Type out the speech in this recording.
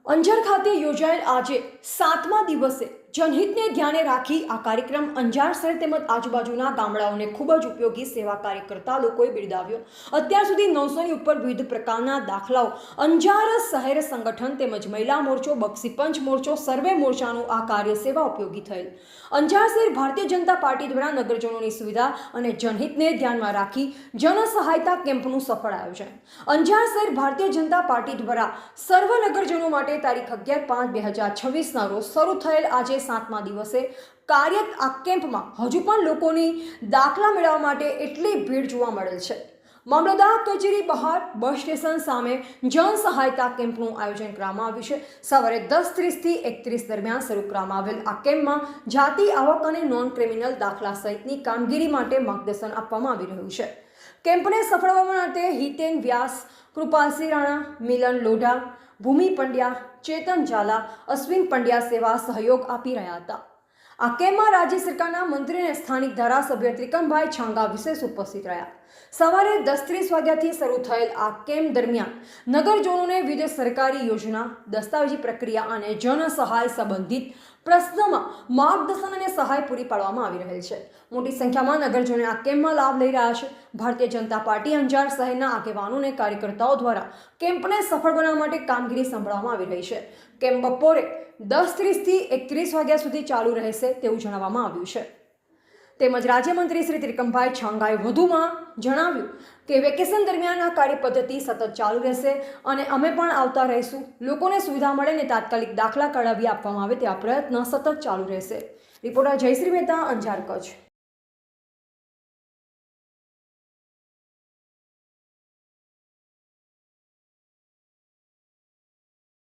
અંજાર ખાતે યોજાયેલ આજે 7મા દિવસે જનહિતને ધ્યાને રાખી આ કાર્યક્રમ અંજાર શહેર તેમજ આજુબાજુના ગામડાઓને ખૂબ જ ઉપયોગી સેવા કાર્ય કરતા લોકોએ બિરદાવ્યો। અત્યાર સુધી 900ની ઉપર વિવિધ પ્રકારના દાખલાઓ અંજાર શહેર સંગઠન તેમજ મહિલા મોરચો, બક્ષી પંચ મોરચો, સર્વે મોરચાનું આ કાર્ય સેવા ઉપયોગી થયેલ। અંજાર શહેર ભારતીય જનતા પાર્ટી દ્વારા નગરજનોની સુવિધા અને જનહિતને ધ્યાનમાં રાખી જન સહાયતા કેમ્પનું સફળ આયોજન। અંજાર શહેર ભારતીય જનતા પાર્ટી દ્વારા સર્વ નગરજનો માટે તારીખ 11/5/2026 રોજ શરૂ થયેલ આજે 7મા દિવસે કાર્યરત આ કેમ્પમાં હજુ પણ લોકોની દાખલા મેળવવા માટે એટલી ભીડ જોવા મળેલ છે। મામલતદાર કચેરી બહાર બસ સ્ટેશન સામે જન સહાયતા કેમ્પનું આયોજન કરવામાં આવ્યું છે। સવારે 10:30 થી 1:30 દરમિયાન શરૂ કરવામાં આવેલ આ કેમ્પમાં જાતિ, આવક અને નોન ક્રિમિનલ દાખલા સહિતની કામગીરી માટે માર્ગદર્શન આપવામાં આવી રહ્યું છે। કેમ્પને સફળ બનાવવા માટે હિતેન વ્યાસ, કૃપાલસિંહ રાણા, મિલન લોઢા, ભૂમિ પંડ્યા, ચેતન ઝાલા, અશ્વિન પંડ્યા સેવા સહયોગ આપી રહ્યા હતા। આ કેમ્પમાં રાજ્ય સરકારના મંત્રી અને સ્થાનિક ધારાસભ્ય ત્રિકમભાઈ છાંગા વિશેષ ઉપસ્થિત રહ્યા। સવારે 10:30 વાગ્યાથી શરૂ થયેલ આ કેમ્પ દરમિયાન નગરજનોને વિવિધ સરકારી યોજના, દસ્તાવેજી પ્રક્રિયા અને જન સહાય સંબંધિત પ્રશ્નોમાં માર્ગદર્શન અને સહાય પૂરી પાડવામાં આવી રહેલ છે। મોટી સંખ્યામાં નગરજનો આ કેમ્પમાં લાભ લઈ રહ્યા છે। ભારતીય જનતા પાર્ટી અંજાર શહેરના આગેવાનો અને કાર્યકર્તાઓ દ્વારા કેમ્પને સફળ બનાવવા માટે કામગીરી સંભાળવામાં આવી રહી છે। કેમ્પ બપોરે 10:30 થી 31 વાગ્યા સુધી ચાલુ રહેશે તેવું જણાવવામાં આવ્યું છે। તેમજ રાજ્યમંત્રી શ્રી ત્રિકમભાઈ છાંગાએ વધુમાં જણાવ્યું કે વેકેશન દરમિયાન આ કાર્ય પદ્ધતિ સતત ચાલુ રહેશે અને અમે પણ આવતા રહીશું। લોકોને સુવિધા મળે અને તાત્કાલિક દાખલા કઢાવી આપવામાં આવે તેવા પ્રયત્ન સતત ચાલુ રહેશે। રિપોર્ટર જયશ્રી મહેતા, અંજાર, કચ્છ।